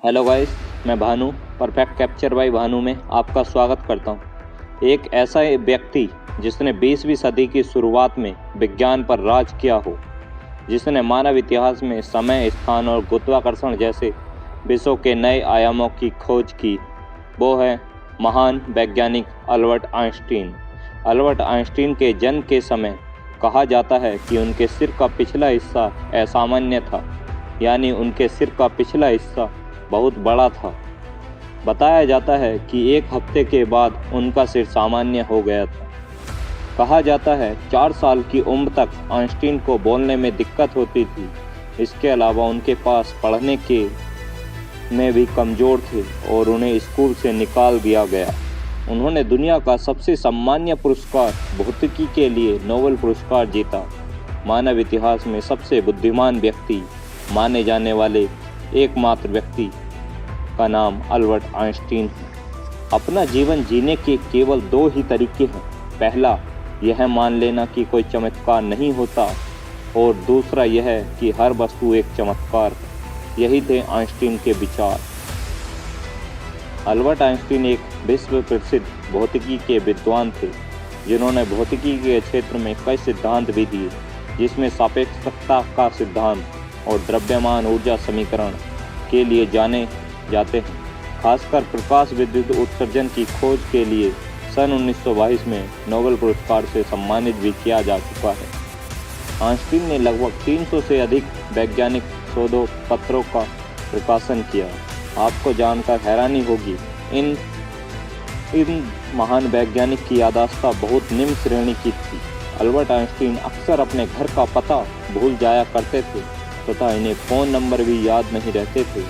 Hello guys, मैं Bhanu perfect capture by Bhanu में आपका स्वागत करता हूं। एक ऐसा व्यक्ति जिसने 20वीं सदी की शुरुआत में विज्ञान पर राज किया हो, जिसने मानव इतिहास में समय, स्थान और गुरुत्वाकर्षण जैसे विषयों के नए आयामों की खोज की, वो है महान वैज्ञानिक अल्बर्ट आइंस्टीन। अल्बर्ट आइंस्टीन के जन्म के समय कहा जाता है कि उनके सिर का पिछला हिस्सा असामान्य था, यानी उनके सिर का पिछला हिस्सा बहुत बड़ा था। बताया जाता है कि एक हफ्ते के बाद उनका सिर सामान्य हो गया था। कहा जाता है 4 साल की उम्र तक आइंस्टीन को बोलने में दिक्कत होती थी। इसके अलावा उनके पास पढ़ने के में भी कमज़ोर थे और उन्हें स्कूल से निकाल दिया गया। उन्होंने दुनिया का सबसे सम्मानीय पुरस्कार भौतिकी के लिए नोबेल पुरस्कार जीता। मानव इतिहास में सबसे बुद्धिमान व्यक्ति माने जाने वाले एकमात्र व्यक्ति का नाम अल्बर्ट आइंस्टीन है। अपना जीवन जीने के केवल 2 ही तरीके हैं। पहला, यह मान लेना कि कोई चमत्कार नहीं होता, और दूसरा यह कि हर वस्तु एक चमत्कार है। यही थे आइंस्टीन के विचार। अल्बर्ट आइंस्टीन एक विश्व प्रसिद्ध भौतिकी के विद्वान थे, जिन्होंने भौतिकी के क्षेत्र में कई सिद्धांत भी दिए, जिसमें सापेक्षता का सिद्धांत और द्रव्यमान ऊर्जा समीकरण के लिए जाने जाते हैं। खासकर प्रकाश विद्युत उत्सर्जन की खोज के लिए सन 1922 में नोबेल पुरस्कार से सम्मानित भी किया जा चुका है। आइंस्टीन ने लगभग 300 से अधिक वैज्ञानिक शोधों पत्रों का प्रकाशन किया। आपको जानकर हैरानी होगी, इन महान वैज्ञानिक की याददाश्त बहुत निम्न श्रेणी की थी। अल्बर्ट आइंस्टीन अक्सर अपने घर का पता भूल जाया करते थे तथा इन्हें फ़ोन नंबर भी याद नहीं रहते थे।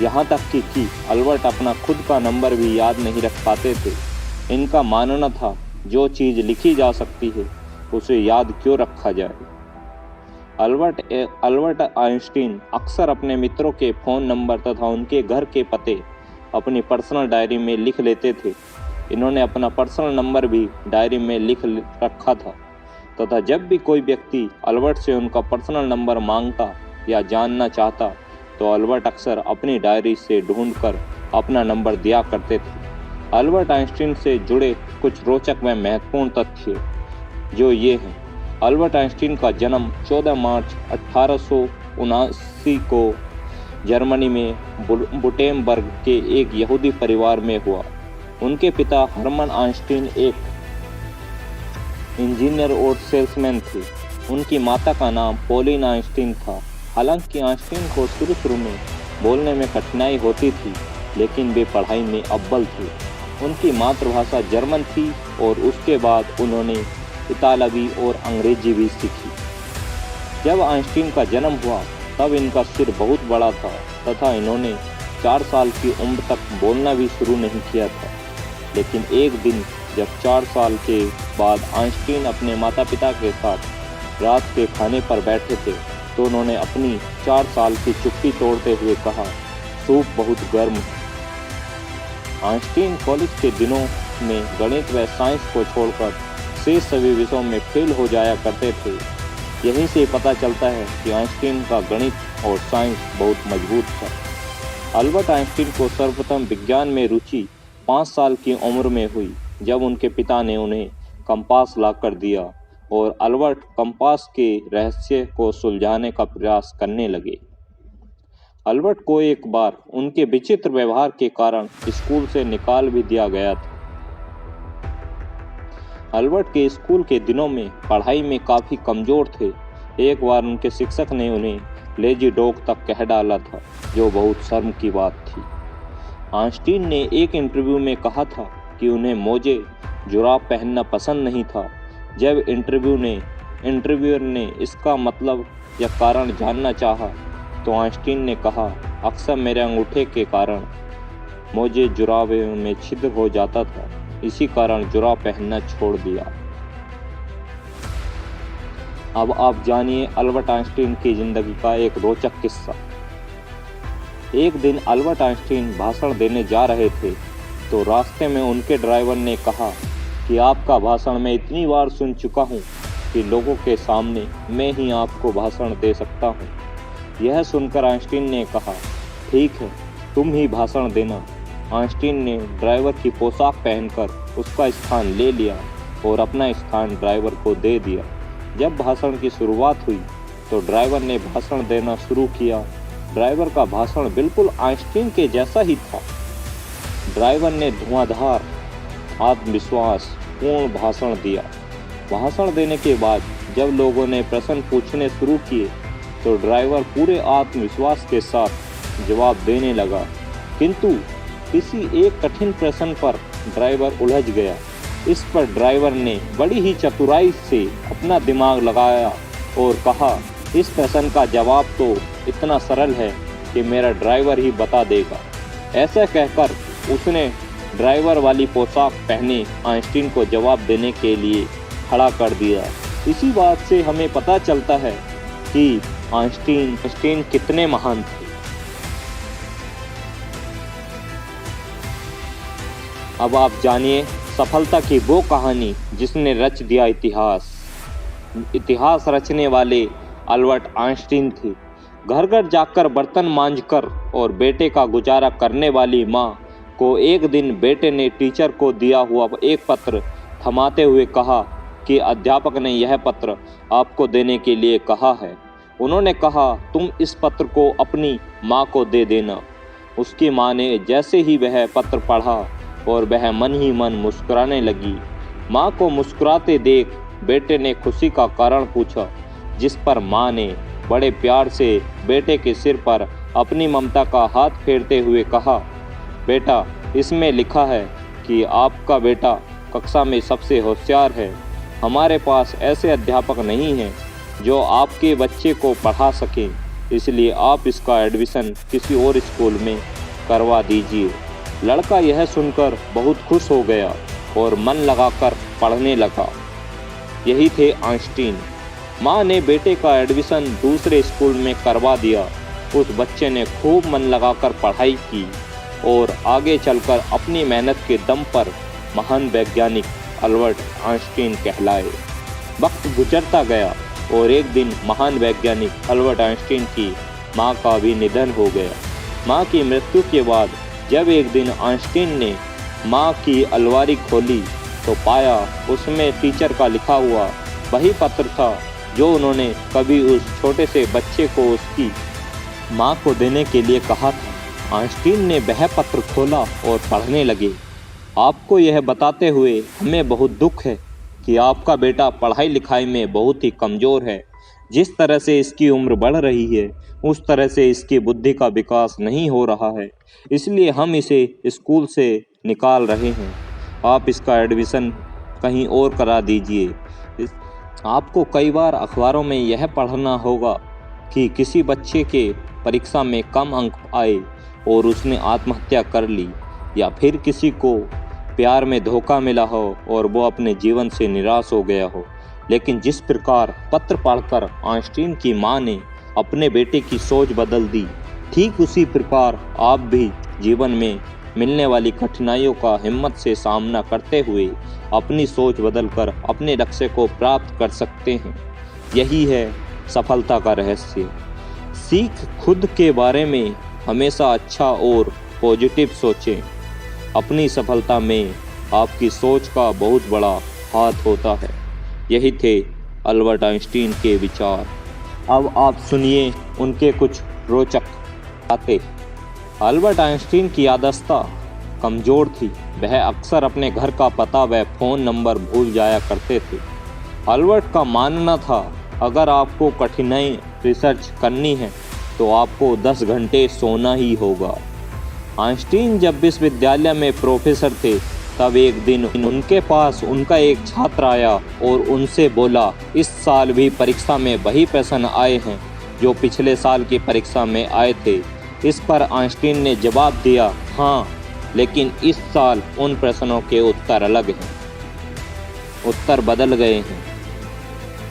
यहाँ तक कि अल्बर्ट अपना खुद का नंबर भी याद नहीं रख पाते थे। इनका मानना था, जो चीज़ लिखी जा सकती है उसे याद क्यों रखा जाए। अल्बर्ट आइंस्टीन अक्सर अपने मित्रों के फ़ोन नंबर तथा उनके घर के पते अपनी पर्सनल डायरी में लिख लेते थे। इन्होंने अपना पर्सनल नंबर भी डायरी में लिख रखा था तथा जब भी कोई व्यक्ति अल्बर्ट से उनका पर्सनल नंबर मांगता या जानना चाहता तो अल्बर्ट अक्सर अपनी डायरी से ढूंढकर अपना नंबर दिया करते थे। अल्बर्ट आइंस्टीन से जुड़े कुछ रोचक व महत्वपूर्ण तथ्य जो ये हैं। अल्बर्ट आइंस्टीन का जन्म 14 मार्च 1879 को जर्मनी में बुटेनबर्ग के एक यहूदी परिवार में हुआ। उनके पिता हरमन आइंस्टीन एक इंजीनियर और सेल्समैन थे। उनकी माता का नाम पॉलिन आइंस्टीन था। हालांकि आइंस्टीन को शुरू में बोलने में कठिनाई होती थी, लेकिन वे पढ़ाई में अव्वल थे। उनकी मातृभाषा जर्मन थी और उसके बाद उन्होंने इतालवी और अंग्रेजी भी सीखी। जब आइंस्टीन का जन्म हुआ तब इनका सिर बहुत बड़ा था तथा इन्होंने 4 साल की उम्र तक बोलना भी शुरू नहीं किया था। लेकिन एक दिन जब 4 साल के बाद आइंस्टीन अपने माता पिता के साथ रात के खाने पर बैठे थे तो उन्होंने अपनी 4 साल की चुप्पी तोड़ते हुए कहा, सूप बहुत गर्म है। आइंस्टीन कॉलेज के दिनों में गणित व साइंस को छोड़कर शेष सभी विषयों में फेल हो जाया करते थे। यहीं से पता चलता है कि आइंस्टीन का गणित और साइंस बहुत मजबूत था। अल्बर्ट आइंस्टीन को सर्वप्रथम विज्ञान में रुचि 5 साल की उम्र में हुई, जब उनके पिता ने उन्हें कंपास लाकर दिया और अल्बर्ट कंपास के रहस्य को सुलझाने का प्रयास करने लगे। अल्बर्ट को एक बार उनके विचित्र व्यवहार के कारण स्कूल से निकाल भी दिया गया था। अल्बर्ट के स्कूल के दिनों में पढ़ाई में काफ़ी कमज़ोर थे। एक बार उनके शिक्षक ने उन्हें लेजी डॉग तक कह डाला था, जो बहुत शर्म की बात थी। आइंस्टीन ने एक इंटरव्यू में कहा था कि उन्हें मोजे जुराब पहनना पसंद नहीं था। जब इंटरव्यूअर ने इसका मतलब या कारण जानना चाहा तो आइंस्टीन ने कहा, अक्सर मेरे अंगूठे के कारण मोजे जुराबे में छिद्र हो जाता था, इसी कारण जुराब पहनना छोड़ दिया। अब आप जानिए अल्बर्ट आइंस्टीन की जिंदगी का एक रोचक किस्सा। एक दिन अल्बर्ट आइंस्टीन भाषण देने जा रहे थे तो रास्ते में उनके ड्राइवर ने कहा कि आपका भाषण मैं इतनी बार सुन चुका हूँ कि लोगों के सामने मैं ही आपको भाषण दे सकता हूँ। यह सुनकर आइंस्टीन ने कहा, ठीक है, तुम ही भाषण देना। आइंस्टीन ने ड्राइवर की पोशाक पहनकर उसका स्थान ले लिया और अपना स्थान ड्राइवर को दे दिया। जब भाषण की शुरुआत हुई तो ड्राइवर ने भाषण देना शुरू किया। ड्राइवर का भाषण बिल्कुल आइंस्टीन के जैसा ही था। ड्राइवर ने धुआंधार, आत्मविश्वास पूर्ण भाषण दिया। भाषण देने के बाद जब लोगों ने प्रश्न पूछने शुरू किए तो ड्राइवर पूरे आत्मविश्वास के साथ जवाब देने लगा, किंतु किसी एक कठिन प्रश्न पर ड्राइवर उलझ गया। इस पर ड्राइवर ने बड़ी ही चतुराई से अपना दिमाग लगाया और कहा, इस प्रश्न का जवाब तो इतना सरल है कि मेरा ड्राइवर ही बता देगा। ऐसा कहकर उसने ड्राइवर वाली पोशाक पहने आइंस्टीन को जवाब देने के लिए खड़ा कर दिया। इसी बात से हमें पता चलता है कि आइंस्टीन कितने महान थे। अब आप जानिए सफलता की वो कहानी जिसने रच दिया इतिहास। इतिहास रचने वाले अल्बर्ट आइंस्टीन थे। घर घर जाकर बर्तन मांजकर और बेटे का गुजारा करने वाली माँ को एक दिन बेटे ने टीचर को दिया हुआ एक पत्र थमाते हुए कहा कि अध्यापक ने यह पत्र आपको देने के लिए कहा है। उन्होंने कहा, तुम इस पत्र को अपनी माँ को दे देना। उसकी माँ ने जैसे ही वह पत्र पढ़ा और वह मन ही मन मुस्कुराने लगी। माँ को मुस्कुराते देख बेटे ने खुशी का कारण पूछा, जिस पर माँ ने बड़े प्यार से बेटे के सिर पर अपनी ममता का हाथ फेरते हुए कहा, बेटा, इसमें लिखा है कि आपका बेटा कक्षा में सबसे होशियार है। हमारे पास ऐसे अध्यापक नहीं हैं जो आपके बच्चे को पढ़ा सकें, इसलिए आप इसका एडमिशन किसी और स्कूल में करवा दीजिए। लड़का यह सुनकर बहुत खुश हो गया और मन लगाकर पढ़ने लगा। यही थे आइंस्टीन। माँ ने बेटे का एडमिशन दूसरे स्कूल में करवा दिया। उस बच्चे ने खूब मन लगाकर पढ़ाई की और आगे चलकर अपनी मेहनत के दम पर महान वैज्ञानिक अल्बर्ट आइंस्टीन कहलाए। वक्त गुजरता गया और एक दिन महान वैज्ञानिक अल्बर्ट आइंस्टीन की माँ का भी निधन हो गया। माँ की मृत्यु के बाद जब एक दिन आइंस्टीन ने माँ की अलमारी खोली तो पाया उसमें टीचर का लिखा हुआ वही पत्र था जो उन्होंने कभी उस छोटे से बच्चे को उसकी माँ को देने के लिए कहा था। आइंस्टीन ने वह पत्र खोला और पढ़ने लगे। आपको यह बताते हुए हमें बहुत दुख है कि आपका बेटा पढ़ाई लिखाई में बहुत ही कमज़ोर है। जिस तरह से इसकी उम्र बढ़ रही है उस तरह से इसकी बुद्धि का विकास नहीं हो रहा है, इसलिए हम इसे स्कूल से निकाल रहे हैं। आप इसका एडमिशन कहीं और करा दीजिए। आपको कई बार अखबारों में यह पढ़ना होगा कि किसी बच्चे के परीक्षा में कम अंक आए और उसने आत्महत्या कर ली, या फिर किसी को प्यार में धोखा मिला हो और वो अपने जीवन से निराश हो गया हो। लेकिन जिस प्रकार पत्र पढ़कर आइंस्टीन की माँ ने अपने बेटे की सोच बदल दी, ठीक उसी प्रकार आप भी जीवन में मिलने वाली कठिनाइयों का हिम्मत से सामना करते हुए अपनी सोच बदलकर अपने लक्ष्य को प्राप्त कर सकते हैं। यही है सफलता का रहस्य। सीख खुद के बारे में हमेशा अच्छा और पॉजिटिव सोचें। अपनी सफलता में आपकी सोच का बहुत बड़ा हाथ होता है। यही थे अल्बर्ट आइंस्टीन के विचार। अब आप सुनिए उनके कुछ रोचक बातें। अल्बर्ट आइंस्टीन की याददाश्त कमज़ोर थी। वह अक्सर अपने घर का पता व फ़ोन नंबर भूल जाया करते थे। अल्बर्ट का मानना था, अगर आपको कठिनाई रिसर्च करनी है तो आपको 10 घंटे सोना ही होगा। आइंस्टीन जब विश्वविद्यालय में प्रोफेसर थे तब एक दिन उनके पास उनका एक छात्र आया और उनसे बोला, इस साल भी परीक्षा में वही प्रश्न आए हैं जो पिछले साल की परीक्षा में आए थे। इस पर आइंस्टीन ने जवाब दिया, हाँ, लेकिन इस साल उन प्रश्नों के उत्तर अलग हैं, उत्तर बदल गए हैं।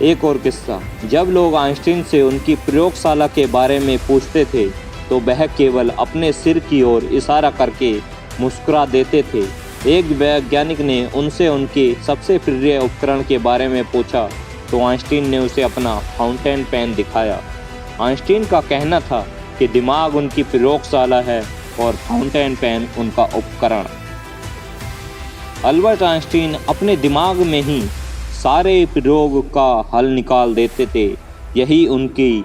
एक और किस्सा। जब लोग आइंस्टीन से उनकी प्रयोगशाला के बारे में पूछते थे तो वह केवल अपने सिर की ओर इशारा करके मुस्कुरा देते थे। एक वैज्ञानिक ने उनसे उनके सबसे प्रिय उपकरण के बारे में पूछा तो आइंस्टीन ने उसे अपना फाउंटेन पेन दिखाया। आइंस्टीन का कहना था कि दिमाग उनकी प्रयोगशाला है और फाउंटेन पेन उनका उपकरण। अल्बर्ट आइंस्टीन अपने दिमाग में ही सारे प्रयोग का हल निकाल देते थे। यही उनकी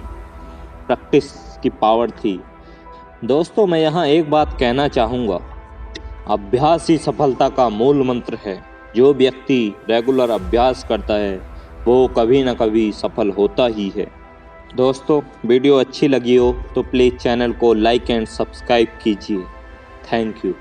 प्रैक्टिस की पावर थी। दोस्तों, मैं यहाँ एक बात कहना चाहूँगा, अभ्यास ही सफलता का मूल मंत्र है। जो व्यक्ति रेगुलर अभ्यास करता है वो कभी ना कभी सफल होता ही है। दोस्तों, वीडियो अच्छी लगी हो तो प्लीज़ चैनल को लाइक एंड सब्सक्राइब कीजिए। Thank you.